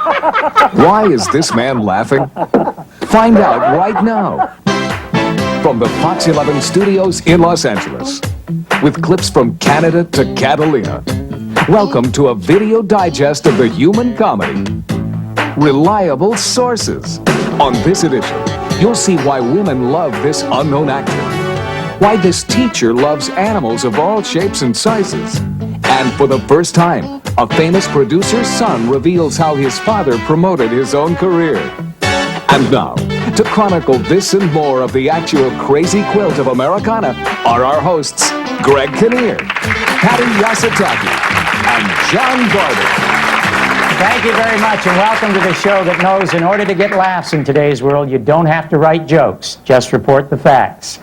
Why is this man laughing? Find out right now. From the Fox 11 studios in Los Angeles, with clips from Canada to Catalina, welcome to a video digest of the human comedy, Reliable Sources. On this edition, you'll see why women love this unknown actor, why this teacher loves animals of all shapes and sizes, and for the first time, a famous producer's son reveals how his father promoted his own career. And now, to chronicle this and more of the actual crazy quilt of Americana are our hosts, Greg Kinnear, Patty Yasataki, and John Barbour. Thank you very much, and welcome to the show that knows in order to get laughs in today's world, you don't have to write jokes, just report the facts.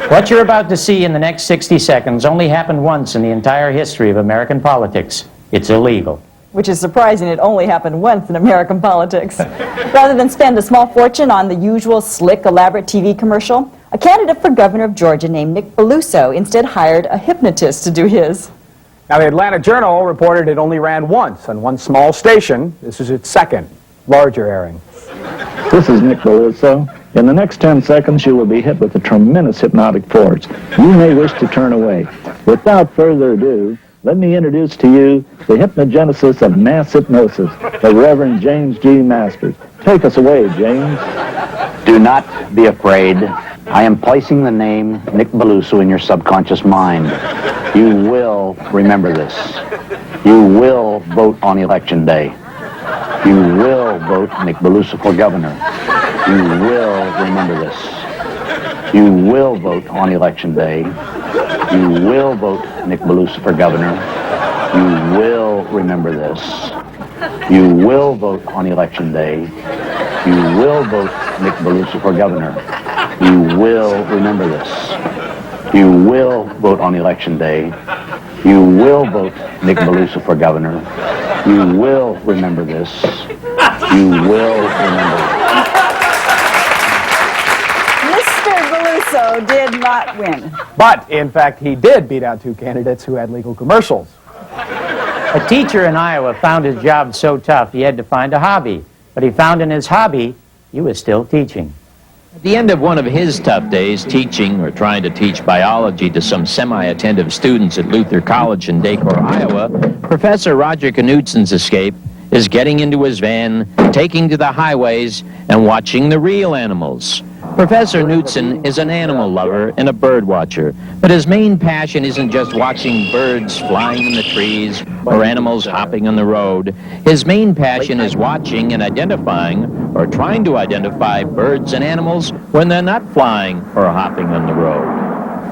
What you're about to see in the next 60 seconds only happened once in the entire history of American politics. It's illegal. Which is surprising, it only happened once in American politics. Rather than spend a small fortune on the usual slick, elaborate TV commercial, a candidate for governor of Georgia named Nick Beluso instead hired a hypnotist to do his. Now, the Atlanta Journal reported it only ran once on one small station. This is its second, larger airing. This is Nick Beluso. In the next 10 seconds, you will be hit with a tremendous hypnotic force. You may wish to turn away. Without further ado, let me introduce to you the hypnogenesis of mass hypnosis, the Reverend James G. Masters. Take us away, James. Do not be afraid. I am placing the name Nick Beluso in your subconscious mind. You will remember this. You will vote on election day. You will vote Nick Beluso for governor. You will remember this. You will vote on election day. You will vote Nick Beluso for governor. You will remember this. You will vote on election day. You will vote Nick Beluso for governor. You will remember this. You will vote on election day. You will vote Nick Beluso for governor. You will remember this. You will remember this. Mr. Beluso did not win. But, in fact, he did beat out two candidates who had legal commercials. A teacher in Iowa found his job so tough he had to find a hobby. But he found in his hobby, he was still teaching. At the end of one of his tough days teaching or trying to teach biology to some semi-attentive students at Luther College in Dacor, Iowa, Professor Roger Knutson's escape is getting into his van, taking to the highways, and watching the real animals. Professor Knutson is an animal lover and a bird watcher, but his main passion isn't just watching birds flying in the trees or animals hopping on the road. His main passion is watching and identifying or trying to identify birds and animals when they're not flying or hopping on the road.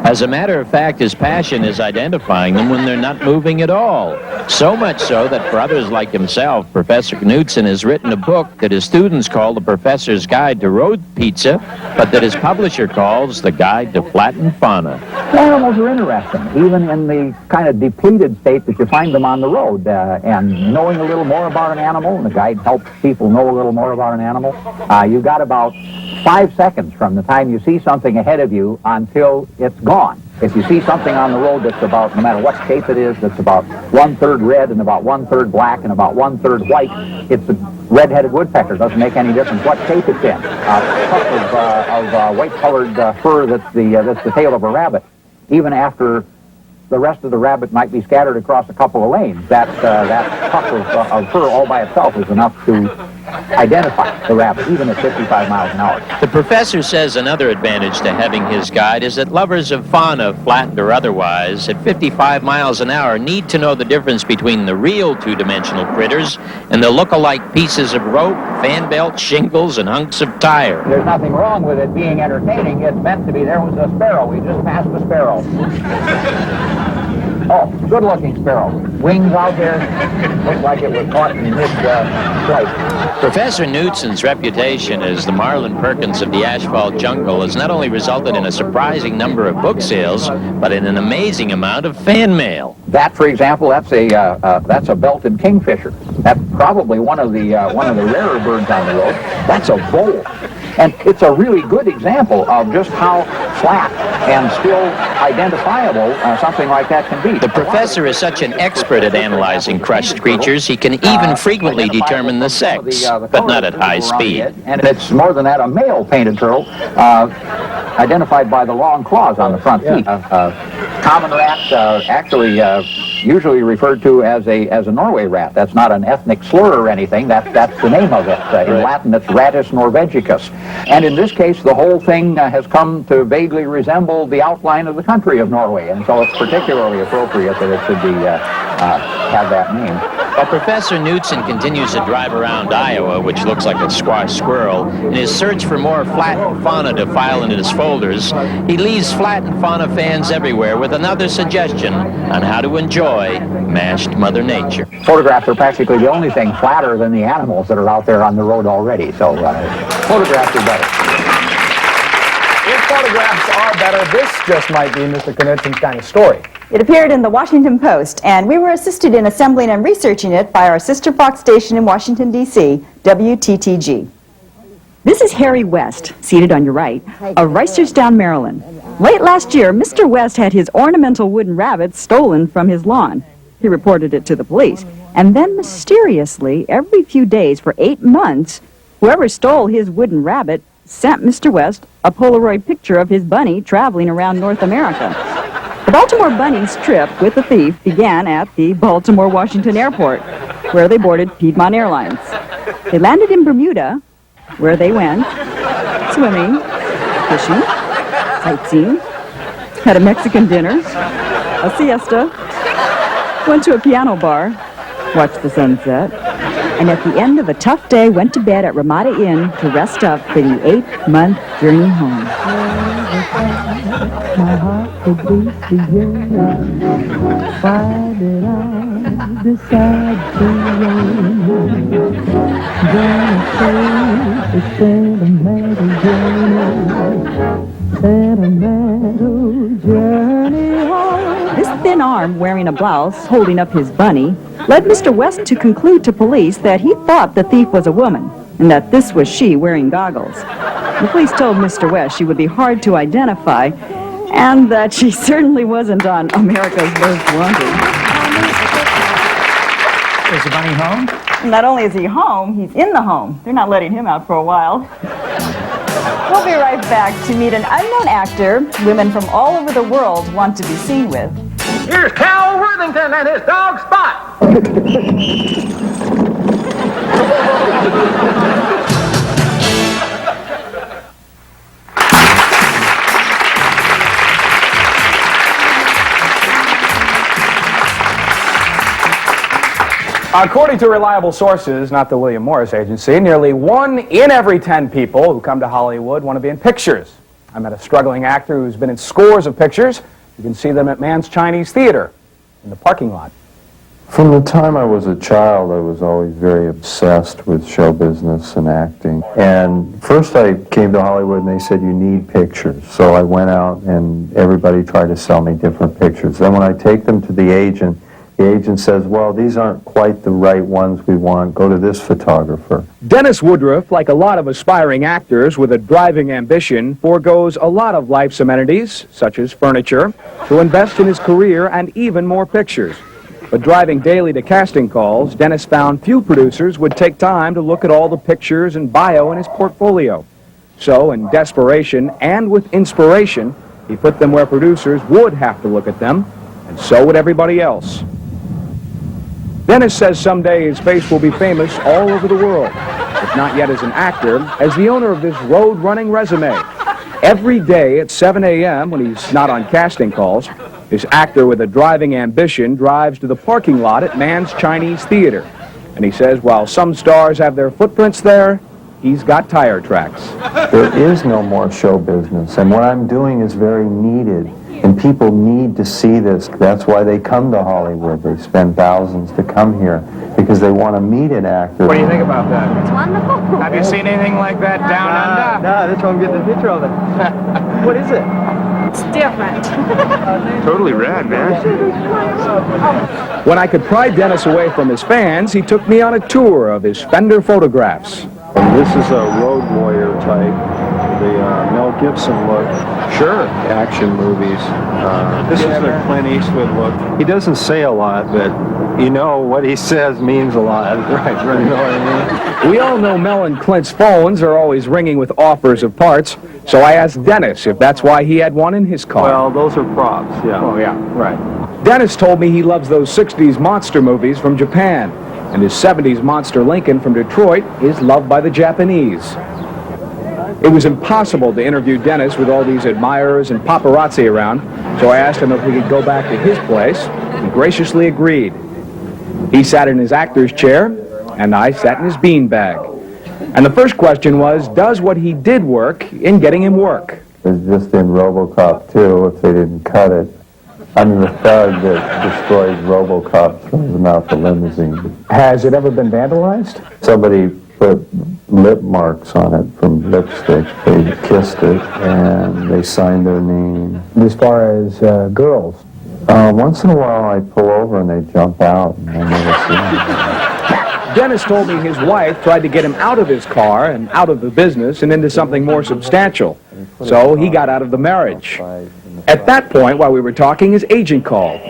As a matter of fact, his passion is identifying them when they're not moving at all. So much so that for others like himself, Professor Knutson has written a book that his students call The Professor's Guide to Road Pizza, but that his publisher calls The Guide to Flattened Fauna. Animals are interesting, even in the kind of depleted state that you find them on the road. And knowing a little more about an animal, and the guide helps people know a little more about an animal, you've got about 5 seconds from the time you see something ahead of you until it's gone. If you see something on the road that's about, no matter what shape it is, that's about 1/3 red and about 1/3 black and about 1/3 white, it's a red-headed woodpecker. It doesn't make any difference what shape it's in. A puff of white-colored fur that's the tail of a rabbit. Even after the rest of the rabbit might be scattered across a couple of lanes, that puff of fur all by itself is enough to identify the rabbit, even at 55 miles an hour. The professor says another advantage to having his guide is that lovers of fauna, flattened or otherwise, at 55 miles an hour need to know the difference between the real two-dimensional critters and the look-alike pieces of rope, fan belt, shingles, and hunks of tire. There's nothing wrong with it being entertaining. It's meant to be. There was a sparrow. We just passed a sparrow. Oh, good-looking sparrow. Wings out there. Looked like it was caught in mid-flight. Professor Knutson's reputation as the Marlin Perkins of the asphalt jungle has not only resulted in a surprising number of book sales, but in an amazing amount of fan mail. That, for example, that's a belted kingfisher. That's probably one of the rarer birds on the road. That's a vole. And it's a really good example of just how flat and still identifiable something like that can be. The professor is such an expert at analyzing crushed creatures, he can even frequently determine the sex, but not at high speed. And it's more than that, a male painted turtle, identified by the long claws on the front feet. Common rat, actually usually referred to as a Norway rat. That's not an ethnic slur or anything. That's the name of it. In Latin, it's Rattus norvegicus. And in this case, the whole thing has come to vaguely resemble the outline of the country of Norway, and so it's particularly appropriate that it should be have that name. While Professor Knudsen continues to drive around Iowa, which looks like a squashed squirrel, in his search for more flattened fauna to file into his folders, he leaves flattened fauna fans everywhere with another suggestion on how to enjoy mashed Mother Nature. Photographs are practically the only thing flatter than the animals that are out there on the road already, so photographs are better. If photographs are better, this just might be Mr. Knudsen's kind of story. It appeared in the Washington Post, and we were assisted in assembling and researching it by our sister Fox station in Washington, D.C., WTTG. This is Harry West, seated on your right, of Reisterstown, Maryland. Late last year, Mr. West had his ornamental wooden rabbit stolen from his lawn. He reported it to the police. And then mysteriously, every few days for 8 months, whoever stole his wooden rabbit sent Mr. West a Polaroid picture of his bunny traveling around North America. The Baltimore bunny's trip with the thief began at the Baltimore-Washington Airport, where they boarded Piedmont Airlines. They landed in Bermuda, where they went swimming, fishing, sightseeing, had a Mexican dinner, a siesta, went to a piano bar, watched the sunset, and at the end of a tough day went to bed at Ramada Inn to rest up for the 8-month journey home. My heart could beat for you. Why did I decide to run? Gonna take a sentimental journey home. This thin arm wearing a blouse holding up his bunny led Mr. West to conclude to police that he thought the thief was a woman and that this was she wearing goggles. The police told Mr. West she would be hard to identify and that she certainly wasn't on America's Most Wanted. Is the bunny home? Not only is he home, he's in the home. They're not letting him out for a while. We'll be right back to meet an unknown actor women from all over the world want to be seen with. Here's Cal Worthington and his dog Spot. According to reliable sources, not the William Morris Agency, nearly 1 in every 10 people who come to Hollywood want to be in pictures. I met a struggling actor who's been in scores of pictures. You can see them at Mann's Chinese Theater in the parking lot. From the time I was a child, I was always very obsessed with show business and acting. And first I came to Hollywood and they said, you need pictures. So I went out and everybody tried to sell me different pictures. Then when I take them to the agent says, well, these aren't quite the right ones we want. Go to this photographer. Dennis Woodruff, like a lot of aspiring actors with a driving ambition, forgoes a lot of life's amenities, such as furniture, to invest in his career and even more pictures. But driving daily to casting calls, Dennis found few producers would take time to look at all the pictures and bio in his portfolio. So, in desperation and with inspiration, he put them where producers would have to look at them, and so would everybody else. Dennis says someday his face will be famous all over the world, if not yet as an actor, as the owner of this road-running resume. Every day at 7 a.m., when he's not on casting calls, this actor with a driving ambition drives to the parking lot at Mann's Chinese Theater. And he says while some stars have their footprints there, he's got tire tracks. There is no more show business, and what I'm doing is very needed. And people need to see this. That's why they come to Hollywood. They spend thousands to come here because they want to meet an actor. What do you think about that? It's wonderful. Have you seen anything like that down under? No, that's why I'm getting a picture of it. What is it? It's different. Totally rad, man. When I could pry Dennis away from his fans, he took me on a tour of his Fender photographs. And this is a road warrior type, the Mel Gibson look. Sure. Action movies. This is the Clint Eastwood look. He doesn't say a lot, but you know what he says means a lot. Right. You know what I mean? We all know Mel and Clint's phones are always ringing with offers of parts, so I asked Dennis if that's why he had one in his car. Well, those are props, yeah. Oh, yeah. Right. Dennis told me he loves those 60s monster movies from Japan, and his 70s monster Lincoln from Detroit is loved by the Japanese. It was impossible to interview Dennis with all these admirers and paparazzi around, so I asked him if we could go back to his place. He graciously agreed. He sat in his actor's chair, and I sat in his beanbag. And the first question was, does what he did work in getting him work? It's just in RoboCop 2, if they didn't cut it. I'm the thug that destroys RoboCop, throws him out the limousine. Has it ever been vandalized? Somebody put lip marks on it from lipstick. They kissed it, and they signed their name. As far as girls? Once in a while, I pull over and they jump out, and I never see them. Dennis told me his wife tried to get him out of his car and out of the business and into something more substantial. So he got out of the marriage. At that point, while we were talking, his agent called.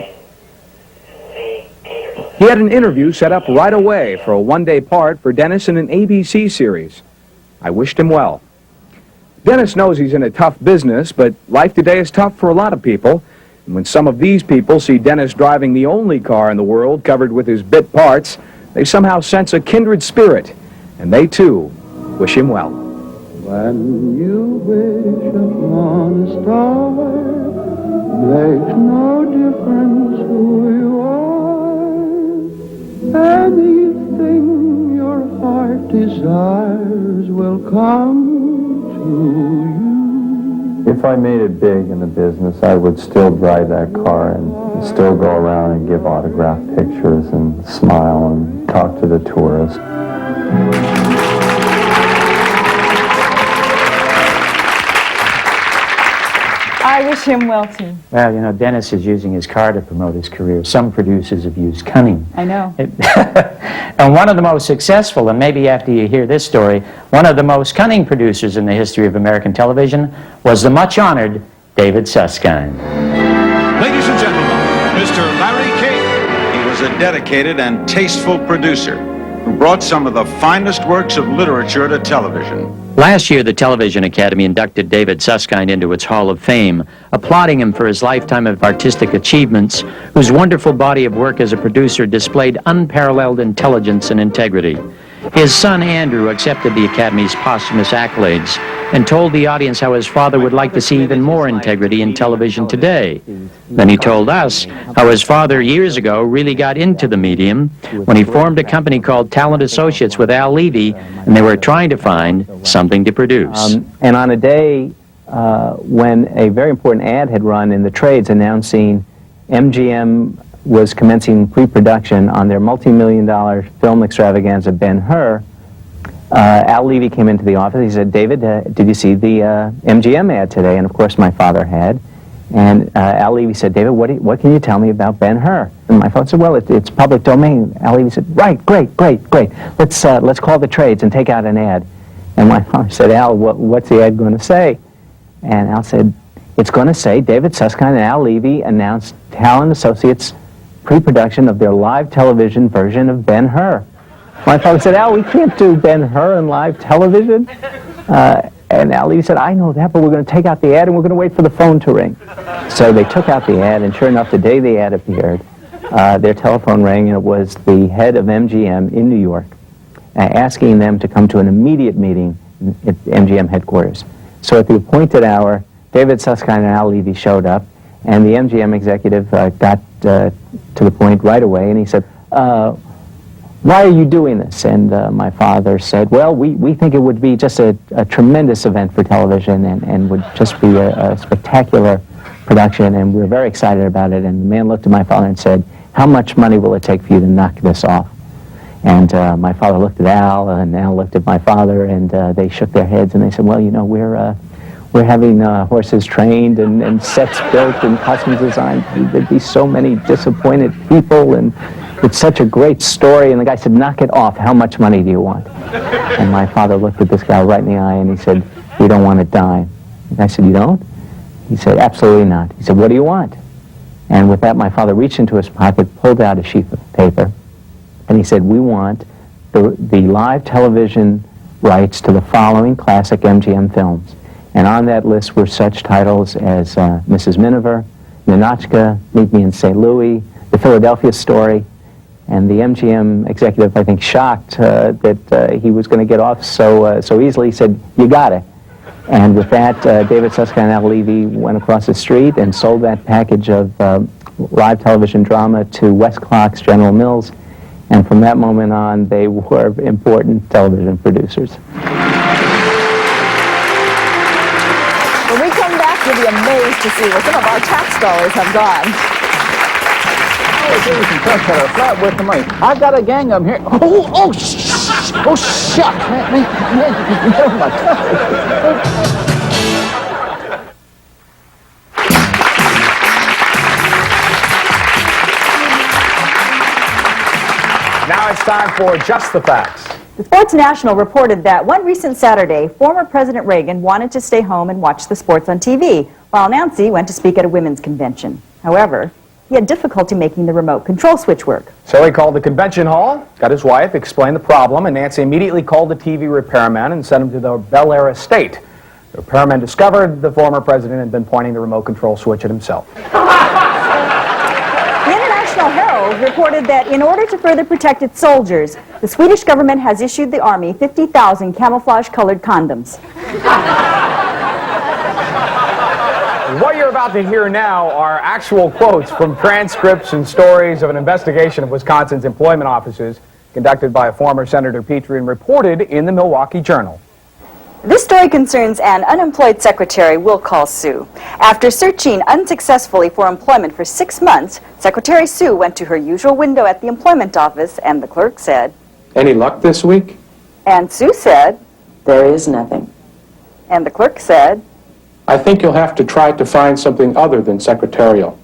He had an interview set up right away for a one-day part for Dennis in an ABC series. I wished him well. Dennis knows he's in a tough business, but life today is tough for a lot of people. And when some of these people see Dennis driving the only car in the world covered with his bit parts, they somehow sense a kindred spirit, and they too wish him well. When you wish upon a star, makes no difference who you are. Anything your heart desires will come to you. If I made it big in the business, I would still drive that car and still go around and give autographed pictures and smile and talk to the tourists. I wish him well, too. Well, you know, Dennis is using his car to promote his career. Some producers have used cunning. I know. And one of the most successful, and maybe after you hear this story, one of the most cunning producers in the history of American television was the much-honored David Susskind. Ladies and gentlemen, Mr. Larry King. He was a dedicated and tasteful producer who brought some of the finest works of literature to television. Last year, the Television Academy inducted David Susskind into its Hall of Fame, applauding him for his lifetime of artistic achievements, whose wonderful body of work as a producer displayed unparalleled intelligence and integrity. His son, Andrew, accepted the Academy's posthumous accolades and told the audience how his father would like to see even more integrity in television today. Then he told us how his father years ago really got into the medium when he formed a company called Talent Associates with Al Levy, and they were trying to find something to produce. And on a day when a very important ad had run in the trades announcing MGM was commencing pre-production on their multi-million-dollar film extravaganza, Ben-Hur, Al Levy came into the office. He said, David, did you see the MGM ad today? And of course my father had. And Al Levy said, David, what can you tell me about Ben-Hur? And my father said, well, it's public domain. Al Levy said, right, great. Let's call the trades and take out an ad. And my father said, Al, what's the ad going to say? And Al said, it's going to say David Susskind and Al Levy announced Talent Associates' pre-production of their live television version of Ben-Hur. My father said, Al, we can't do Ben-Hur on live television. And Al Levy said, I know that, but we're going to take out the ad and we're going to wait for the phone to ring. So they took out the ad, and sure enough, the day the ad appeared, their telephone rang, and it was the head of MGM in New York asking them to come to an immediate meeting at MGM headquarters. So at the appointed hour, David Susskind and Al Levy showed up, and the MGM executive got to the point right away, and he said, why are you doing this? And my father said, well, we think it would be just a tremendous event for television and would just be a spectacular production, and we're very excited about it. And the man looked at my father and said, how much money will it take for you to knock this off? And my father looked at Al, and Al looked at my father, and they shook their heads, and they said, well, you know, we're having horses trained and sets built and costumes designed. There'd be so many disappointed people, and it's such a great story. And the guy said, knock it off. How much money do you want? And my father looked at this guy right in the eye and he said, you don't want a dime. And I said, you don't? He said, absolutely not. He said, what do you want? And with that, my father reached into his pocket, pulled out a sheet of paper, and he said, we want the live television rights to the following classic MGM films. And on that list were such titles as Mrs. Miniver, Ninotchka, Meet Me in St. Louis, The Philadelphia Story, and the MGM executive, I think, shocked that he was going to get off so easily, said, you got it. And with that, David Susskind Levy went across the street and sold that package of live television drama to West Clocks General Mills, and from that moment on, they were important television producers. When we come back, you'll be amazed to see where some of our tax dollars have gone. I've got a gang of them here. Oh, shucks, man. Now it's time for Just the Facts. The Sports National reported that one recent Saturday, former President Reagan wanted to stay home and watch the sports on TV, while Nancy went to speak at a women's convention. However, he had difficulty making the remote control switch work. So he called the convention hall, got his wife, explained the problem, and Nancy immediately called the TV repairman and sent him to the Bel Air estate. The repairman discovered the former president had been pointing the remote control switch at himself. The International Herald reported that in order to further protect its soldiers, the Swedish government has issued the army 50,000 camouflage-colored condoms. What you're about to hear now are actual quotes from transcripts and stories of an investigation of Wisconsin's employment offices conducted by a former Senator Petrie and reported in the Milwaukee Journal. This story concerns an unemployed secretary we'll call Sue. After searching unsuccessfully for employment for 6 months, Secretary Sue went to her usual window at the employment office, and the clerk said, Any luck this week? and Sue said, There is nothing. and the clerk said, I think you'll have to try to find something other than secretarial.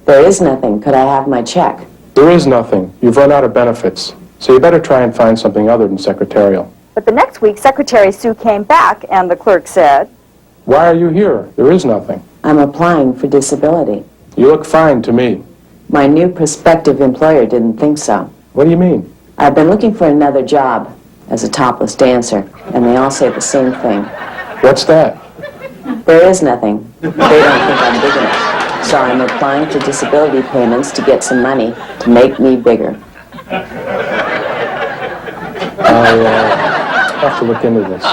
There is nothing. Could I have my check? There is nothing. You've run out of benefits. So you better try and find something other than secretarial. But the next week, Secretary Sue came back, and the clerk said, Why are you here? There is nothing. I'm applying for disability. You look fine to me. My new prospective employer didn't think so. What do you mean? I've been looking for another job as a topless dancer, and they all say the same thing. What's that? There is nothing. They don't think I'm big enough. So I'm applying for disability payments to get some money to make me bigger. I'll have to look into this.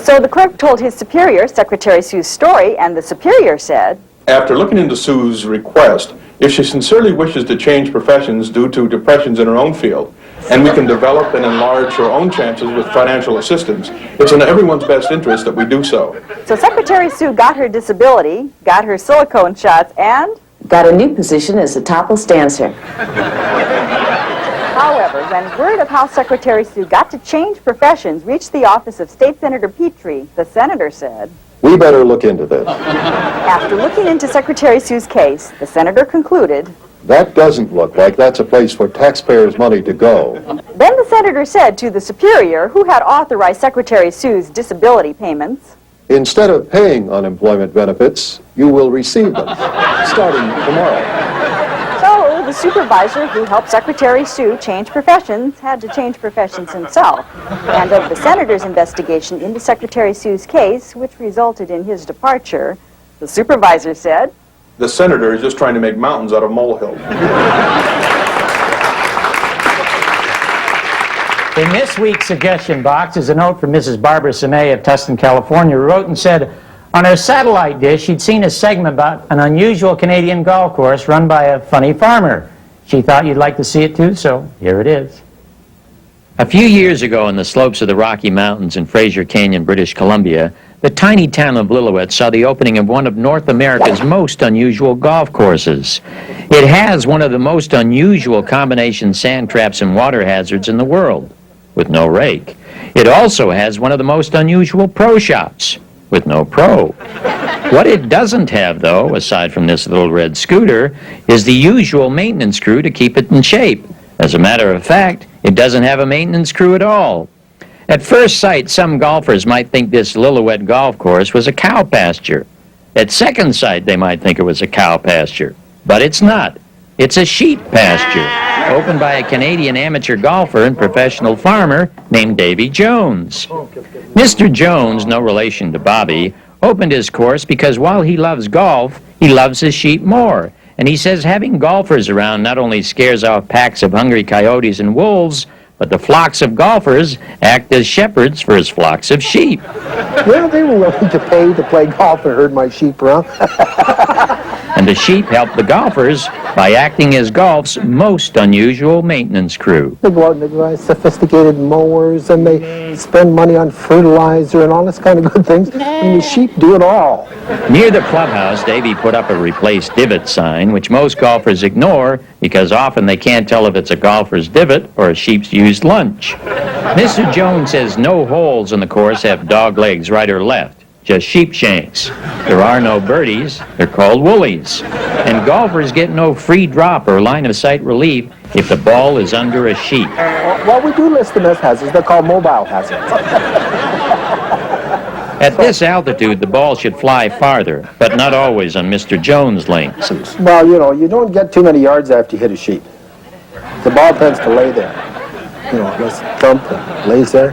So the clerk told his superior, Secretary Sue's story, and the superior said, After looking into Sue's request, if she sincerely wishes to change professions due to depressions in her own field, and we can develop and enlarge her own chances with financial assistance, it's in everyone's best interest that we do so. So Secretary Sue got her disability, got her silicone shots, and got a new position as a topless dancer. However, when word of how Secretary Sue got to change professions reached the office of State Senator Petrie, the senator said, We better look into this. After looking into Secretary Sue's case, the senator concluded, That doesn't look like that's a place for taxpayers' money to go. Then the senator said to the superior, who had authorized Secretary Sue's disability payments, Instead of paying unemployment benefits, you will receive them, starting tomorrow. So the supervisor who helped Secretary Sue change professions had to change professions himself. And of the senator's investigation into Secretary Sue's case, which resulted in his departure, the supervisor said, The senator is just trying to make mountains out of molehills. In this week's suggestion box is a note from Mrs. Barbara Sine of Tustin, California, who wrote and said, on her satellite dish, she'd seen a segment about an unusual Canadian golf course run by a funny farmer. She thought you'd like to see it too, so here it is. A few years ago on the slopes of the Rocky Mountains in Fraser Canyon, British Columbia, the tiny town of Lillooet saw the opening of one of North America's most unusual golf courses. It has one of the most unusual combination sand traps and water hazards in the world, with no rake. It also has one of the most unusual pro shops, with no pro. What it doesn't have, though, aside from this little red scooter, is the usual maintenance crew to keep it in shape. As a matter of fact, it doesn't have a maintenance crew at all. At first sight, some golfers might think this Lillooet golf course was a cow pasture. At second sight, they might think it was a cow pasture. But it's not. It's a sheep pasture, opened by a Canadian amateur golfer and professional farmer named Davy Jones. Mr. Jones, no relation to Bobby, opened his course because while he loves golf, he loves his sheep more. And he says having golfers around not only scares off packs of hungry coyotes and wolves, but the flocks of golfers act as shepherds for his flocks of sheep. Well, they were willing to pay to play golf and herd my sheep around. And the sheep help the golfers by acting as golf's most unusual maintenance crew. They go out and they buy sophisticated mowers and they spend money on fertilizer and all this kind of good things. And the sheep do it all. Near the clubhouse, Davy put up a replace divot sign, which most golfers ignore because often they can't tell if it's a golfer's divot or a sheep's used lunch. Mr. Jones says no holes in the course have dog legs right or left, just sheep shanks. There are no birdies, they're called woolies. And golfers get no free drop or line of sight relief if the ball is under a sheep. Well, we do list them as hazards. They're called mobile hazards. At this altitude, the ball should fly farther, but not always on Mr. Jones' links. Well, you know, you don't get too many yards after you hit a sheep. The ball tends to lay there. You know, just thump and lays there.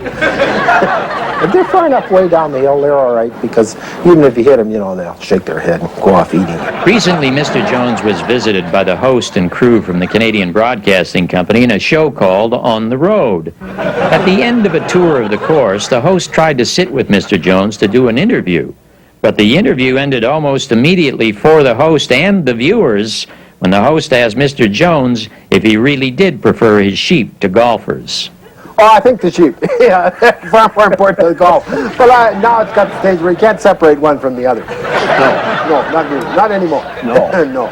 If they're far enough way down the hill, they're all right, because even if you hit them, you know, they'll shake their head and go off eating. Recently, Mr. Jones was visited by the host and crew from the Canadian Broadcasting Company in a show called On the Road. At the end of a tour of the course, the host tried to sit with Mr. Jones to do an interview. But the interview ended almost immediately for the host and the viewers when the host asked Mr. Jones if he really did prefer his sheep to golfers. Oh, I think the sheep. Yeah, far more important than the golf. But now it's got the stage where you can't separate one from the other. No, not really. Not anymore. No. No.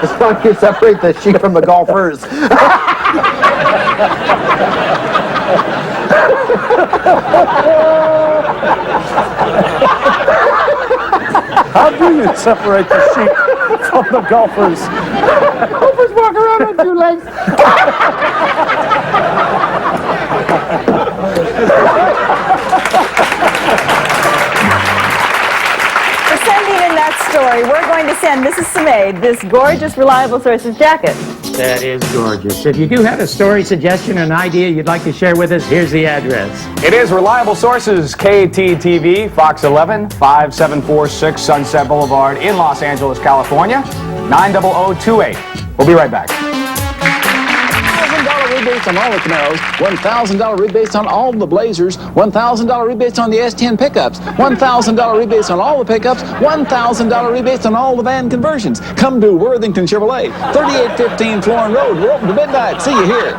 As long as you separate the sheep from the golfers. How do you separate the sheep from the golfers? Golfers walk around on two legs. Descending in that story, we're going to send Mrs. Samaid this gorgeous Reliable Sources jacket. That is gorgeous. If you do have a story, suggestion, or an idea you'd like to share with us, here's the address. It is Reliable Sources, KTTV, Fox 11, 5746 Sunset Boulevard in Los Angeles, California, 90028. We'll be right back. $1,000 rebates on all the Camaros, $1,000 rebates on all the Blazers, $1,000 rebates on the S10 pickups, $1,000 rebates on all the pickups, $1,000 rebates on all the van conversions. Come to Worthington Chevrolet, 3815 Florin Road. We're open to midnight. See you here.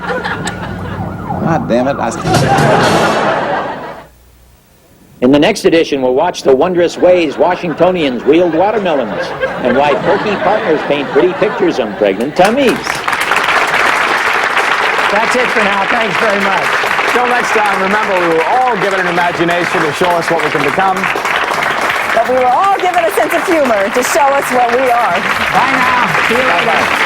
God damn it. In the next edition, we'll watch the wondrous ways Washingtonians wield watermelons and why perky partners paint pretty pictures on pregnant tummies. That's it for now. Thanks very much. Till next time, remember, we were all given an imagination to show us what we can become. But we were all given a sense of humor to show us what we are. Bye now. See you later.